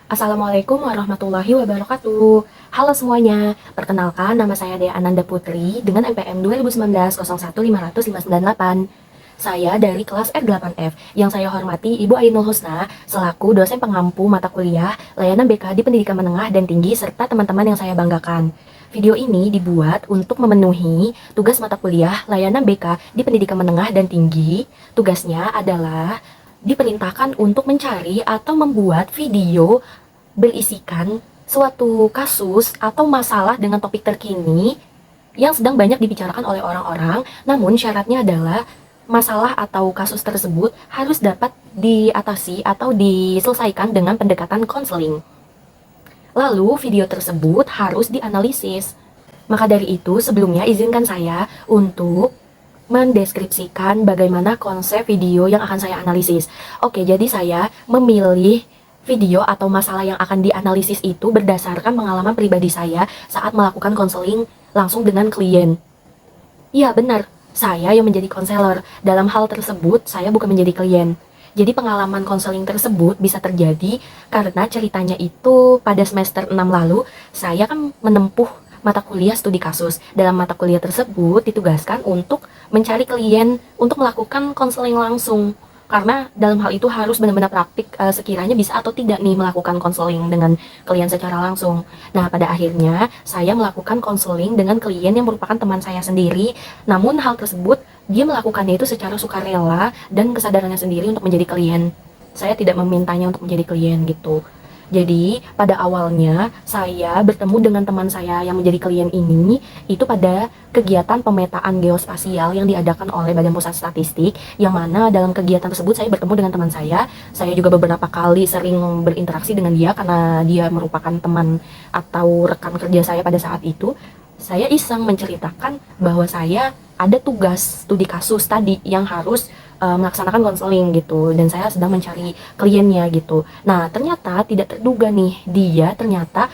Assalamualaikum warahmatullahi wabarakatuh. Halo semuanya, perkenalkan nama saya Dea Ananda Putri dengan NPM 2019 01 500 598. Saya dari kelas R8F. Yang saya hormati Ibu Ainul Husna selaku dosen pengampu mata kuliah layanan BK di pendidikan menengah dan tinggi serta teman-teman yang saya banggakan. Video ini dibuat untuk memenuhi tugas mata kuliah layanan BK di pendidikan menengah dan tinggi. Tugasnya adalah diperintahkan untuk mencari atau membuat video berisikan suatu kasus atau masalah dengan topik terkini yang sedang banyak dibicarakan oleh orang-orang, namun syaratnya adalah masalah atau kasus tersebut harus dapat diatasi atau diselesaikan dengan pendekatan konseling. Lalu video tersebut harus dianalisis. Maka dari itu, sebelumnya izinkan saya untuk mendeskripsikan bagaimana konsep video yang akan saya analisis. Oke, jadi saya memilih video atau masalah yang akan dianalisis itu berdasarkan pengalaman pribadi saya saat melakukan konseling langsung dengan klien. Iya, benar. Saya yang menjadi konselor. Dalam hal tersebut, saya bukan menjadi klien. Jadi pengalaman konseling tersebut bisa terjadi karena ceritanya itu pada semester 6 lalu, saya kan menempuh mata kuliah studi kasus. Dalam mata kuliah tersebut ditugaskan untuk mencari klien untuk melakukan konseling langsung. Karena dalam hal itu harus benar-benar praktik sekiranya bisa atau tidak nih melakukan konseling dengan klien secara langsung. Nah, pada akhirnya saya melakukan konseling dengan klien yang merupakan teman saya sendiri. Namun hal tersebut dia melakukannya itu secara sukarela dan kesadarannya sendiri untuk menjadi klien. Saya tidak memintanya untuk menjadi klien gitu. Jadi, pada awalnya saya bertemu dengan teman saya yang menjadi klien ini itu pada kegiatan pemetaan geospasial yang diadakan oleh Badan Pusat Statistik, yang mana dalam kegiatan tersebut saya bertemu dengan teman saya. Saya juga beberapa kali sering berinteraksi dengan dia karena dia merupakan teman atau rekan kerja saya pada saat itu. Saya iseng menceritakan bahwa saya ada tugas studi kasus tadi yang harus melaksanakan konseling gitu, dan saya sedang mencari kliennya gitu. Nah, ternyata tidak terduga nih, dia ternyata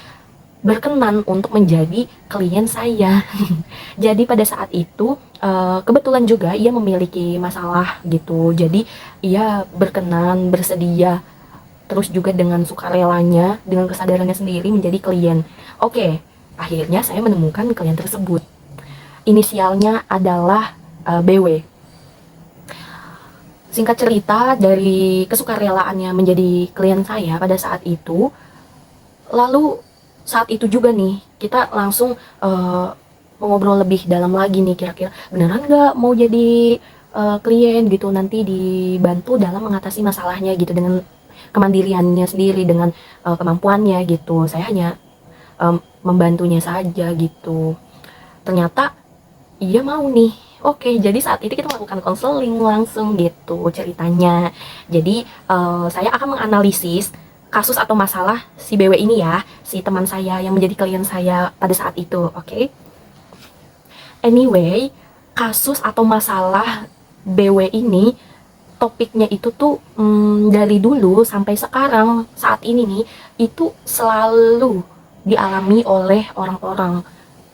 berkenan untuk menjadi klien saya. Jadi pada saat itu kebetulan juga ia memiliki masalah gitu. Jadi ia berkenan, bersedia, terus juga dengan sukarelanya, dengan kesadarannya sendiri menjadi klien. Oke, akhirnya saya menemukan klien tersebut. Inisialnya adalah BW. Singkat cerita, dari kesukarelaannya menjadi klien saya pada saat itu, lalu saat itu juga nih, kita langsung mengobrol lebih dalam lagi nih, kira-kira beneran nggak mau jadi klien gitu, nanti dibantu dalam mengatasi masalahnya gitu, dengan kemandiriannya sendiri, dengan kemampuannya gitu. Saya hanya membantunya saja gitu. Ternyata iya mau nih. Oke, jadi saat itu kita melakukan konseling langsung gitu ceritanya. Jadi saya akan menganalisis kasus atau masalah si BW ini ya, si teman saya yang menjadi klien saya pada saat itu. Oke. Anyway, kasus atau masalah BW ini topiknya itu tuh dari dulu sampai sekarang saat ini nih itu selalu dialami oleh orang-orang.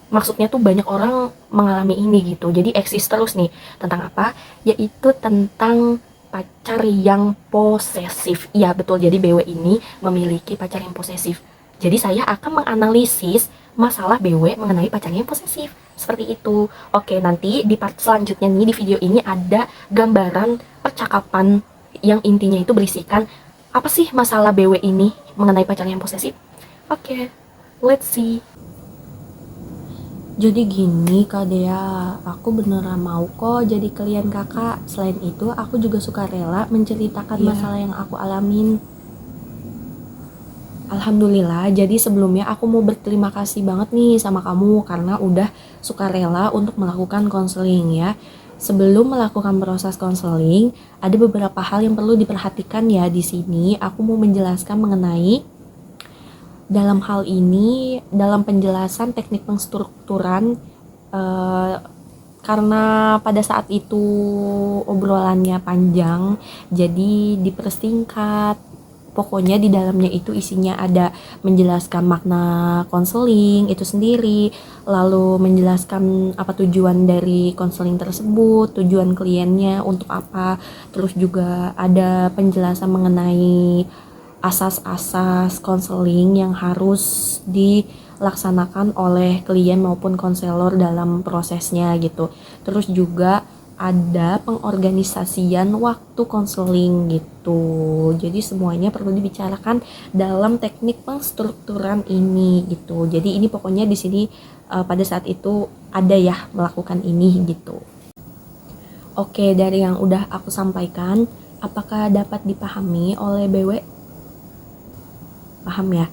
Maksudnya tuh banyak orang mengalami ini gitu. Jadi eksis terus nih. Tentang apa? Yaitu tentang pacar yang posesif. Iya betul, jadi BW ini memiliki pacar yang posesif. Jadi saya akan menganalisis masalah BW mengenai pacarnya yang posesif. Seperti itu. Oke, nanti di part selanjutnya nih, di video ini ada gambaran percakapan yang intinya itu berisikan apa sih masalah BW ini mengenai pacarnya yang posesif. Oke, let's see. Jadi gini Kak Dea, aku beneran mau kok jadi klien kakak. Selain itu, aku juga suka rela menceritakan masalah yang aku alamin. Alhamdulillah, jadi sebelumnya aku mau berterima kasih banget nih sama kamu karena udah suka rela untuk melakukan konseling ya. Sebelum melakukan proses konseling, ada beberapa hal yang perlu diperhatikan ya di sini. Aku mau menjelaskan mengenai dalam hal ini, dalam penjelasan teknik pengstrukturan, karena pada saat itu obrolannya panjang, jadi dipersingkat. Pokoknya di dalamnya itu isinya ada menjelaskan makna konseling itu sendiri, lalu menjelaskan apa tujuan dari konseling tersebut, tujuan kliennya untuk apa, terus juga ada penjelasan mengenai asas-asas konseling yang harus dilaksanakan oleh klien maupun konselor dalam prosesnya gitu. Terus juga ada pengorganisasian waktu konseling gitu. Jadi semuanya perlu dibicarakan dalam teknik pengstrukturan ini gitu. Jadi ini pokoknya di sini pada saat itu ada ya melakukan ini gitu. Oke, dari yang udah aku sampaikan, apakah dapat dipahami oleh BW? Paham ya?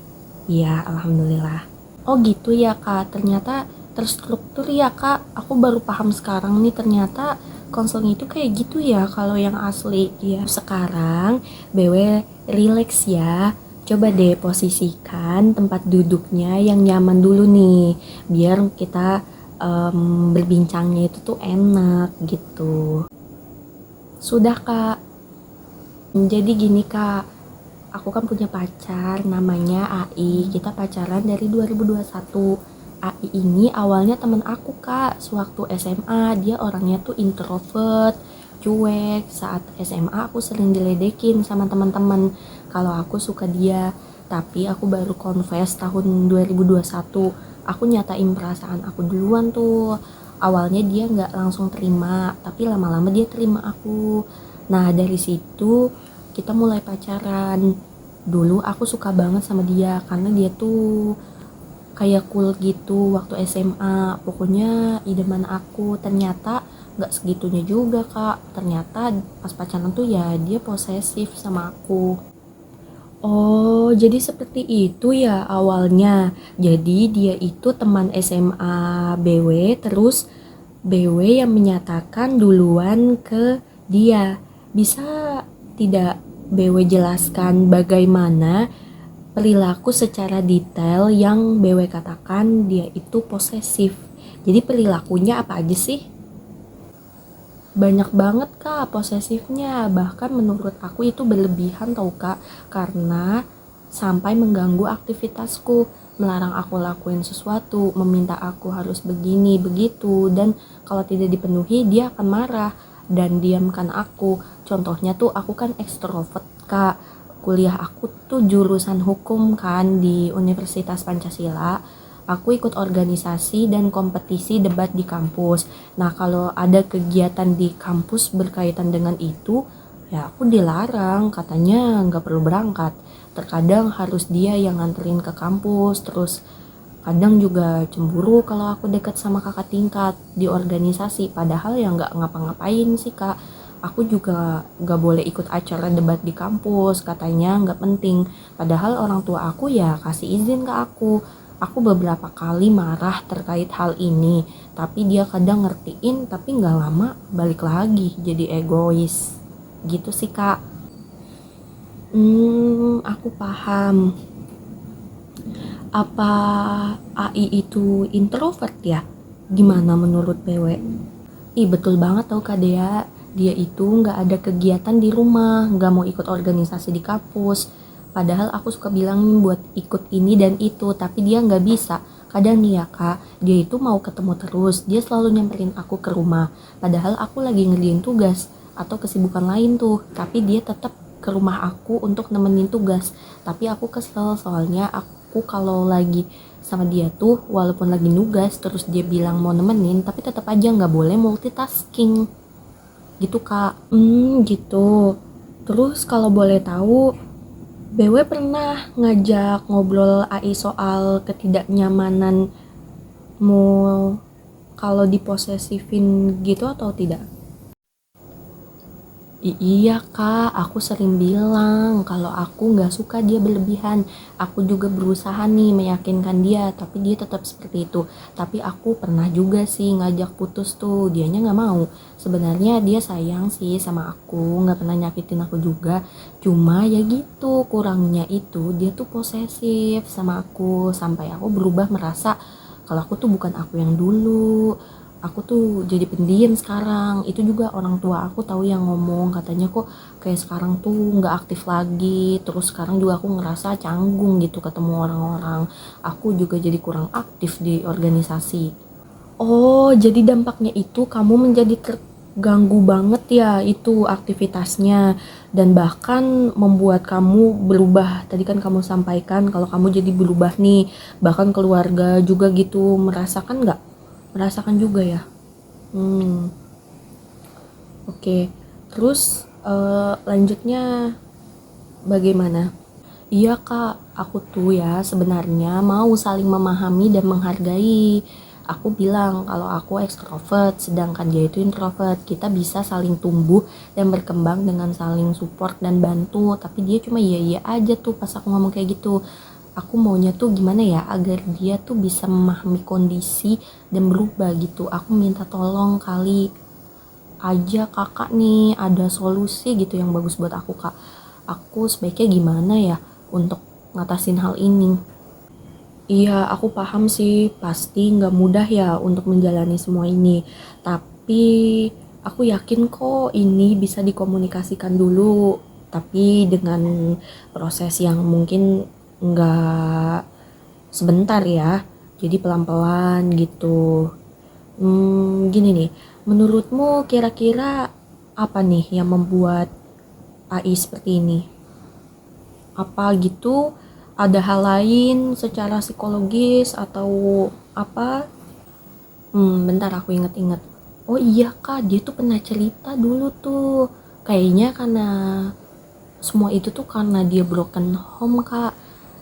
Iya, alhamdulillah. Oh gitu ya kak, ternyata terstruktur ya kak. Aku baru paham sekarang nih, ternyata konseling itu kayak gitu ya kalau yang asli. Ya, sekarang BW relax ya. Coba deh posisikan tempat duduknya yang nyaman dulu nih, biar kita berbincangnya itu tuh enak gitu. Sudah kak. Jadi gini kak, aku kan punya pacar namanya AI. Kita pacaran dari 2021. AI ini awalnya temen aku kak, sewaktu SMA. Dia orangnya tuh introvert, cuek. Saat SMA aku sering diledekin sama teman-teman kalau aku suka dia. Tapi aku baru confess tahun 2021. Aku nyatain perasaan aku duluan tuh. Awalnya dia nggak langsung terima, tapi lama-lama dia terima aku. Nah dari situ kita mulai pacaran. Dulu aku suka banget sama dia karena dia tuh kayak cool gitu waktu SMA. Pokoknya idaman aku. Ternyata nggak segitunya juga kak. Ternyata pas pacaran tuh ya dia posesif sama aku. Oh, jadi seperti itu ya awalnya. Jadi dia itu teman SMA BW, terus BW yang menyatakan duluan ke dia. Bisa tidak BW jelaskan bagaimana perilaku secara detail yang BW katakan dia itu posesif? Jadi perilakunya apa aja sih? Banyak banget kak posesifnya, bahkan menurut aku itu berlebihan tau kak, karena sampai mengganggu aktivitasku, melarang aku lakuin sesuatu, meminta aku harus begini begitu, dan kalau tidak dipenuhi dia akan marah dan diamkan aku. Contohnya tuh aku kan ekstrovert kak, kuliah aku tuh jurusan hukum kan di Universitas Pancasila. Aku ikut organisasi dan kompetisi debat di kampus. Nah, kalau ada kegiatan di kampus berkaitan dengan itu, ya aku dilarang, katanya nggak perlu berangkat. Terkadang harus dia yang nganterin ke kampus, terus kadang juga cemburu kalau aku deket sama kakak tingkat di organisasi, padahal ya nggak ngapa-ngapain sih kak. Aku juga nggak boleh ikut acara debat di kampus, katanya nggak penting. Padahal orang tua aku ya kasih izin ke aku. Aku beberapa kali marah terkait hal ini, tapi dia kadang ngertiin, tapi nggak lama balik lagi jadi egois. Gitu sih kak. Aku paham. Apa AI itu introvert ya? Gimana menurut PW? Ih betul banget tau Kak Dea. Dia itu nggak ada kegiatan di rumah, nggak mau ikut organisasi di kampus. Padahal aku suka bilang buat ikut ini dan itu, tapi dia nggak bisa. Kadang nih ya kak, dia itu mau ketemu terus, dia selalu nyamperin aku ke rumah. Padahal aku lagi ngerjain tugas atau kesibukan lain tuh, tapi dia tetap ke rumah aku untuk nemenin tugas. Tapi aku kesel soalnya aku kalau lagi sama dia tuh walaupun lagi nugas terus dia bilang mau nemenin, tapi tetap aja nggak boleh multitasking gitu kak. Gitu. Terus kalau boleh tahu, BW pernah ngajak ngobrol AI soal ketidaknyamananmu kalau diposesifin gitu atau tidak? Iya kak, aku sering bilang kalau aku nggak suka dia berlebihan. Aku juga berusaha nih meyakinkan dia, tapi dia tetap seperti itu. Tapi aku pernah juga sih ngajak putus tuh, dianya nggak mau. Sebenarnya dia sayang sih sama aku, nggak pernah nyakitin aku juga. Cuma ya gitu, kurangnya itu dia tuh posesif sama aku, sampai aku berubah merasa kalau aku tuh bukan aku yang dulu. Aku tuh jadi pendiam sekarang. Itu juga orang tua aku tahu yang ngomong, katanya kok kayak sekarang tuh nggak aktif lagi, terus sekarang juga aku ngerasa canggung gitu ketemu orang-orang. Aku juga jadi kurang aktif di organisasi. Oh jadi dampaknya itu kamu menjadi ganggu banget ya itu aktivitasnya, dan bahkan membuat kamu berubah. Tadi kan kamu sampaikan kalau kamu jadi berubah nih, bahkan keluarga juga gitu merasakan nggak? Merasakan juga ya. Hmm, oke. Terus lanjutnya bagaimana? Iya kak, aku tuh ya sebenarnya mau saling memahami dan menghargai. Aku bilang kalau aku ekstrovert, sedangkan dia itu introvert. Kita bisa saling tumbuh dan berkembang dengan saling support dan bantu. Tapi dia cuma iya-iya aja tuh pas aku ngomong kayak gitu. Aku maunya tuh gimana ya agar dia tuh bisa memahami kondisi dan berubah gitu. Aku minta tolong kali aja kakak nih ada solusi gitu yang bagus buat aku kak. Aku sebaiknya gimana ya untuk ngatasin hal ini? Iya, aku paham sih, pasti nggak mudah ya untuk menjalani semua ini. Tapi aku yakin kok ini bisa dikomunikasikan dulu, tapi dengan proses yang mungkin nggak sebentar ya. Jadi pelan-pelan gitu. Gini nih, menurutmu kira-kira apa nih yang membuat AI seperti ini? Apa gitu? Ada hal lain secara psikologis atau apa? Bentar aku inget-inget. Oh iya kak, dia tuh pernah cerita dulu tuh. Kayaknya karena semua itu tuh karena dia broken home kak.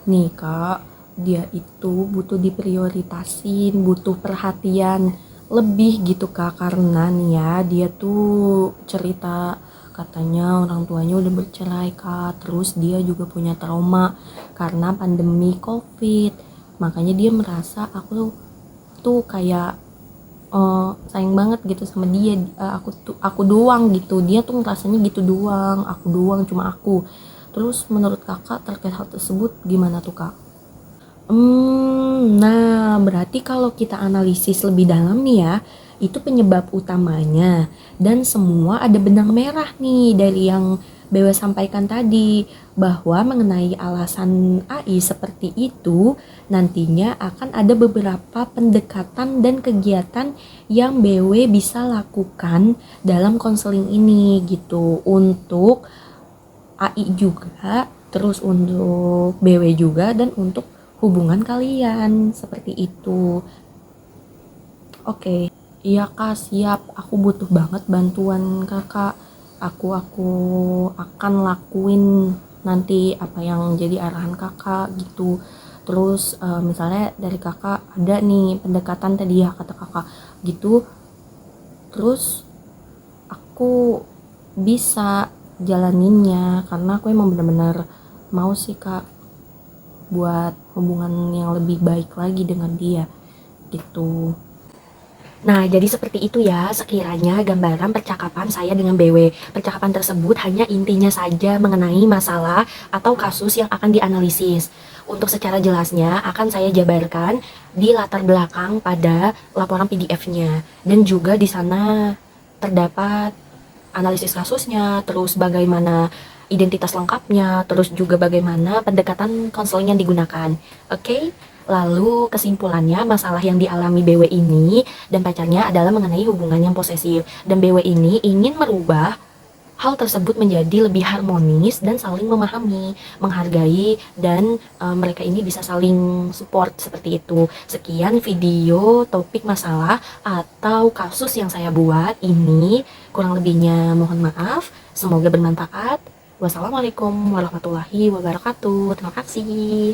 Nih kak, dia itu butuh diprioritasin, butuh perhatian lebih gitu kak. Karena nih ya, dia tuh cerita katanya orang tuanya udah bercerai kak. Terus dia juga punya trauma karena pandemi COVID. Makanya dia merasa aku tuh kayak sayang banget gitu sama dia. Aku doang gitu, dia tuh ngerasanya gitu doang, aku doang, cuma aku. Terus menurut kakak terkait hal tersebut gimana tuh kak? Nah berarti kalau kita analisis lebih dalam nih ya, itu penyebab utamanya, dan semua ada benang merah nih dari yang Bewa sampaikan tadi, bahwa mengenai alasan AI seperti itu nantinya akan ada beberapa pendekatan dan kegiatan yang BW bisa lakukan dalam konseling ini gitu, untuk AI juga, terus untuk BW juga, dan untuk hubungan kalian seperti itu. Oke, iya kak, siap. Aku butuh banget bantuan kakak. Aku akan lakuin nanti apa yang jadi arahan kakak gitu. Terus misalnya dari kakak ada nih pendekatan tadi ya kata kakak gitu. Terus aku bisa jalaninnya karena aku emang bener-bener mau sih kak buat hubungan yang lebih baik lagi dengan dia gitu. Nah, jadi seperti itu ya sekiranya gambaran percakapan saya dengan BW. Percakapan tersebut hanya intinya saja mengenai masalah atau kasus yang akan dianalisis. Untuk secara jelasnya akan saya jabarkan di latar belakang pada laporan PDF-nya, dan juga di sana terdapat analisis kasusnya, terus bagaimana identitas lengkapnya, terus juga bagaimana pendekatan konseling yang digunakan. Oke? Lalu kesimpulannya, masalah yang dialami BW ini dan pacarnya adalah mengenai hubungan yang posesif. Dan BW ini ingin merubah hal tersebut menjadi lebih harmonis dan saling memahami, menghargai, dan mereka ini bisa saling support seperti itu. Sekian video topik masalah atau kasus yang saya buat ini. Kurang lebihnya mohon maaf. Semoga bermanfaat. Wassalamualaikum warahmatullahi wabarakatuh. Terima kasih.